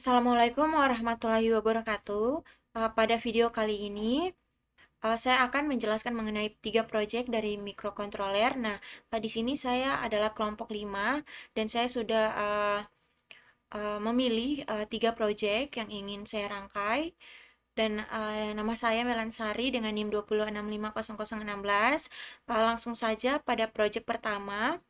Assalamualaikum warahmatullahi wabarakatuh. Pada video kali ini, saya akan menjelaskan mengenai 3 proyek dari mikrokontroler. Nah, di sini saya adalah kelompok 5 dan saya sudah memilih 3 proyek yang ingin saya rangkai. Dan nama saya Melansari dengan NIM 2065016. Langsung saja pada proyek pertama.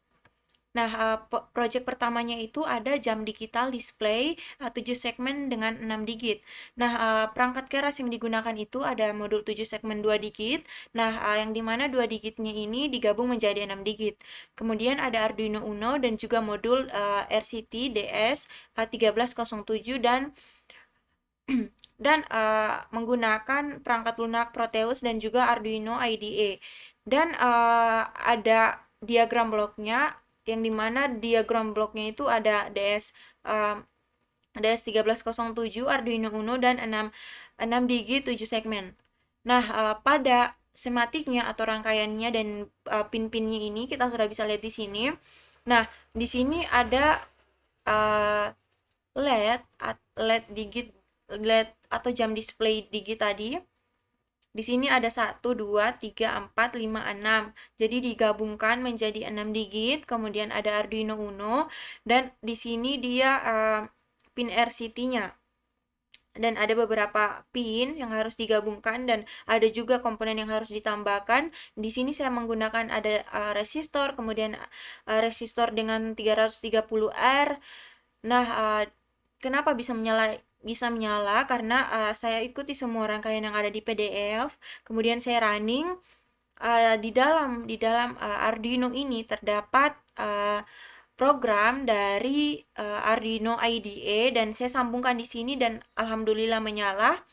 Nah, project pertamanya itu ada jam digital display 7 segmen dengan 6 digit. Nah, perangkat keras yang digunakan itu ada modul 7 segmen 2 digit. Nah, yang dimana 2 digitnya ini digabung menjadi 6 digit. Kemudian ada Arduino Uno dan juga modul RCT DS 1307 dan menggunakan perangkat lunak Proteus dan juga Arduino IDE. Dan ada diagram bloknya yang dimana diagram bloknya itu ada DS 1307 Arduino Uno dan 6 digit 7 segmen. Nah, pada sematiknya atau rangkaiannya dan pin-pinnya ini kita sudah bisa lihat di sini. Nah, di sini ada uh, LED LED digit LED atau jam display digit tadi. Di sini ada 1, 2, 3, 4, 5, 6. Jadi digabungkan menjadi 6 digit. Kemudian ada Arduino Uno dan di sini dia pin RCT-nya. Dan ada beberapa pin yang harus digabungkan dan ada juga komponen yang harus ditambahkan. Di sini saya menggunakan ada resistor, kemudian resistor dengan 330R. Nah, kenapa bisa menyala karena saya ikuti semua rangkaian yang ada di PDF, kemudian saya running. Di dalam Arduino ini terdapat program dari Arduino IDE dan saya sambungkan di sini dan alhamdulillah menyala.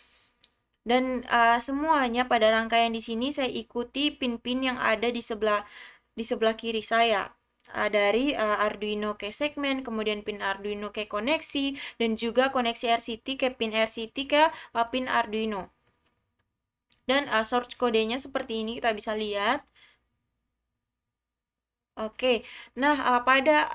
Dan semuanya pada rangkaian di sini saya ikuti pin-pin yang ada di sebelah kiri saya. Dari Arduino ke segmen, kemudian pin Arduino ke koneksi, dan juga koneksi RCT ke pin RCT ke pin Arduino. Dan source kodenya seperti ini kita bisa lihat. Oke, nah pada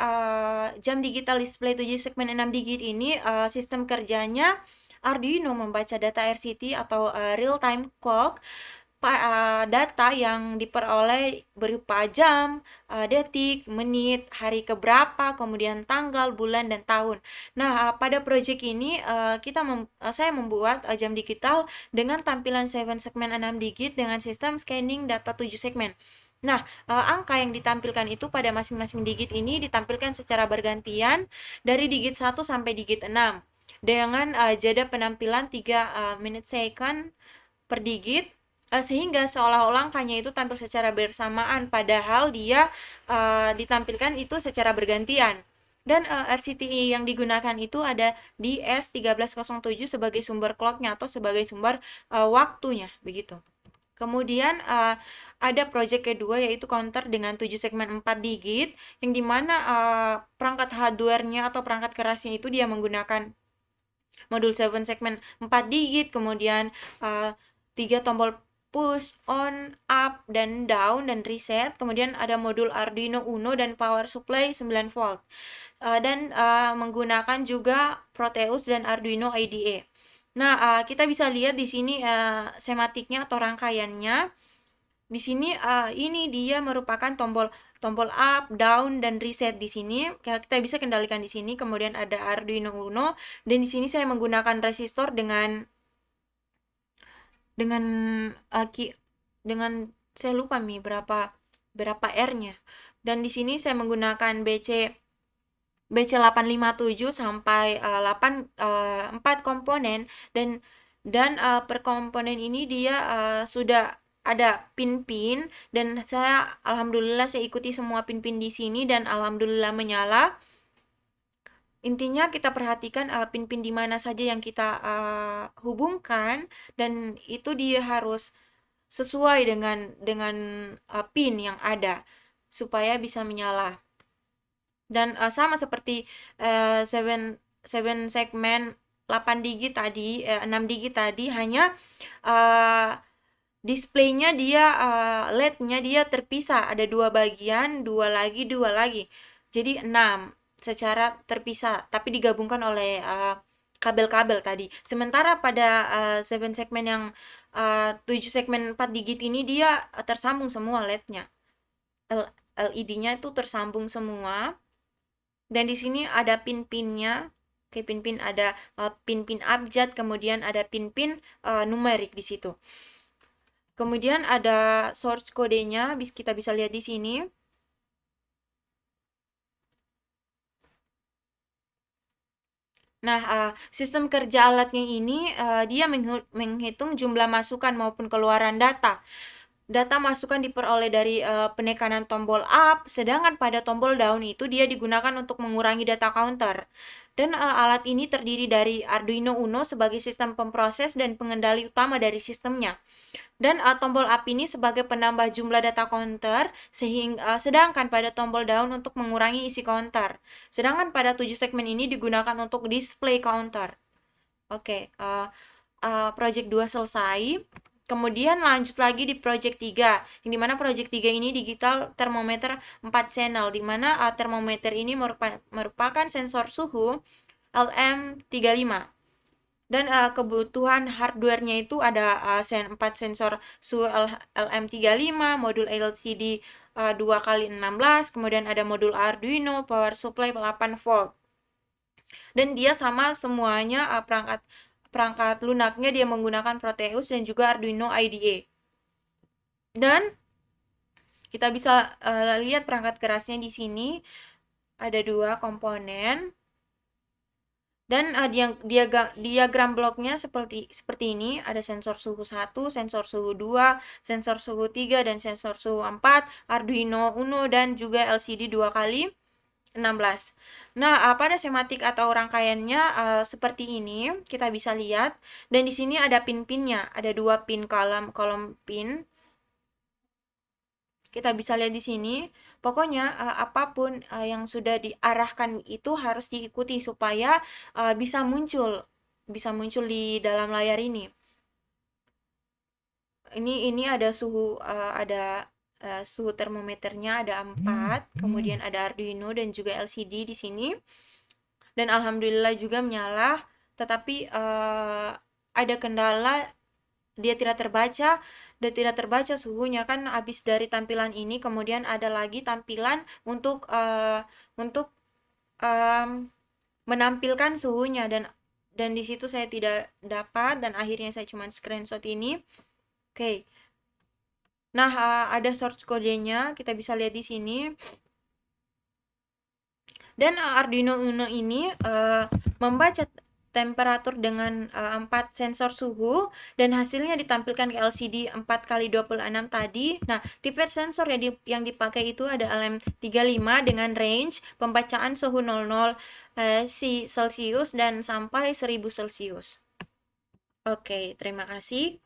jam digital display 7 segmen 6 digit ini sistem kerjanya Arduino membaca data RCT atau real time clock, data yang diperoleh berupa jam, detik, menit, hari keberapa, kemudian tanggal, bulan, dan tahun. Nah, pada proyek ini saya membuat jam digital dengan tampilan 7 segmen 6 digit dengan sistem scanning data 7 segmen. Nah, angka yang ditampilkan itu pada masing-masing digit ini ditampilkan secara bergantian dari digit 1 sampai digit 6 dengan jeda penampilan 3 menit second per digit, sehingga seolah-olah angkanya itu tampil secara bersamaan padahal dia ditampilkan itu secara bergantian. Dan RCTI yang digunakan itu ada di S1307 sebagai sumber clocknya atau sebagai sumber waktunya begitu. Kemudian ada project kedua yaitu counter dengan 7 segmen 4 digit yang dimana perangkat hardware-nya atau perangkat kerasnya itu dia menggunakan modul 7 segmen 4 digit, kemudian 3 tombol push, on, up, dan down, dan reset. Kemudian ada modul Arduino Uno dan power supply 9 volt. Dan menggunakan juga Proteus dan Arduino IDE. Nah, kita bisa lihat di sini sematiknya atau rangkaiannya. Di sini ini dia merupakan tombol tombol up, down, dan reset di sini. Kita bisa kendalikan di sini. Kemudian ada Arduino Uno dan di sini saya menggunakan resistor dengan uh, dengan saya lupa berapa berapa R-nya. Dan di sini saya menggunakan BC857 sampai 4 komponen dan per komponen ini dia sudah ada pin-pin dan alhamdulillah saya ikuti semua pin-pin di sini dan alhamdulillah menyala. Intinya kita perhatikan pin-pin di mana saja yang kita hubungkan dan itu dia harus sesuai dengan pin yang ada supaya bisa menyala. Dan sama seperti 7 segmen 8 digit tadi, 6 digit tadi, hanya displaynya dia LED-nya dia terpisah, ada 2 bagian, 2 lagi, 2 lagi. Jadi 6 secara terpisah, tapi digabungkan oleh kabel-kabel tadi. Sementara pada 7 segmen yang 7 segmen 4 digit ini dia tersambung semua LED-nya. LED-nya itu tersambung semua. Dan di sini ada pin-pinnya. Oke, pin-pin ada pin-pin abjad, kemudian ada pin-pin numerik di situ. Kemudian ada source kodenya, kita bisa lihat di sini. Nah, sistem kerja alatnya ini dia menghitung jumlah masukan maupun keluaran data. Data masukan diperoleh dari penekanan tombol up, sedangkan pada tombol down itu dia digunakan untuk mengurangi data counter. Dan alat ini terdiri dari Arduino Uno sebagai sistem pemproses dan pengendali utama dari sistemnya. Dan tombol up ini sebagai penambah jumlah data counter, sedangkan pada tombol down untuk mengurangi isi counter. Sedangkan pada 7 segmen ini digunakan untuk display counter. Oke, project 2 selesai. Kemudian lanjut lagi di project 3, yang dimana project 3 ini digital thermometer 4 channel, dimana termometer ini merupakan sensor suhu LM35. Dan kebutuhan hardware-nya itu ada 4 sensor suhu LM35, modul LCD 2x16, kemudian ada modul Arduino, power supply 8 volt. Dan dia sama semuanya perangkat lunaknya dia menggunakan Proteus dan juga Arduino IDE. Dan kita bisa lihat perangkat kerasnya di sini ada 2 komponen. Dan diagram bloknya seperti ini, ada sensor suhu 1, sensor suhu 2, sensor suhu 3, dan sensor suhu 4, Arduino Uno, dan juga LCD 2x16. Nah, pada skematik atau rangkaiannya seperti ini, kita bisa lihat. Dan di sini ada pin-pinnya, ada 2 pin kolom pin. Kita bisa lihat di sini. Pokoknya apapun yang sudah diarahkan itu harus diikuti supaya bisa muncul di dalam layar ini. Ini ada suhu termometernya ada 4, kemudian ada Arduino dan juga LCD di sini. Dan alhamdulillah juga menyala, tetapi ada kendala, dia tidak terbaca suhunya kan habis dari tampilan ini. Kemudian ada lagi tampilan untuk menampilkan suhunya, dan di situ saya tidak dapat, dan akhirnya saya cuma screenshot ini. Oke. Nah, ada source kodenya, kita bisa lihat di sini. Dan Arduino Uno ini membaca temperatur dengan 4 sensor suhu, dan hasilnya ditampilkan ke LCD 4x26 tadi. Nah, tipe sensor yang dipakai itu ada LM35 dengan range pembacaan suhu 00 Celsius dan sampai 1000 Celsius. Oke, terima kasih.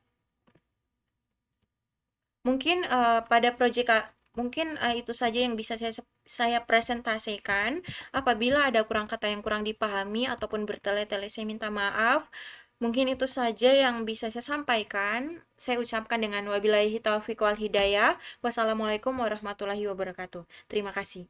Mungkin pada mungkin itu saja yang bisa saya presentasikan. Apabila ada kurang kata yang kurang dipahami ataupun bertele-tele, saya minta maaf. Mungkin itu saja yang bisa saya sampaikan. Saya ucapkan dengan wabillahi taufiq wal hidayah. Wassalamualaikum warahmatullahi wabarakatuh. Terima kasih.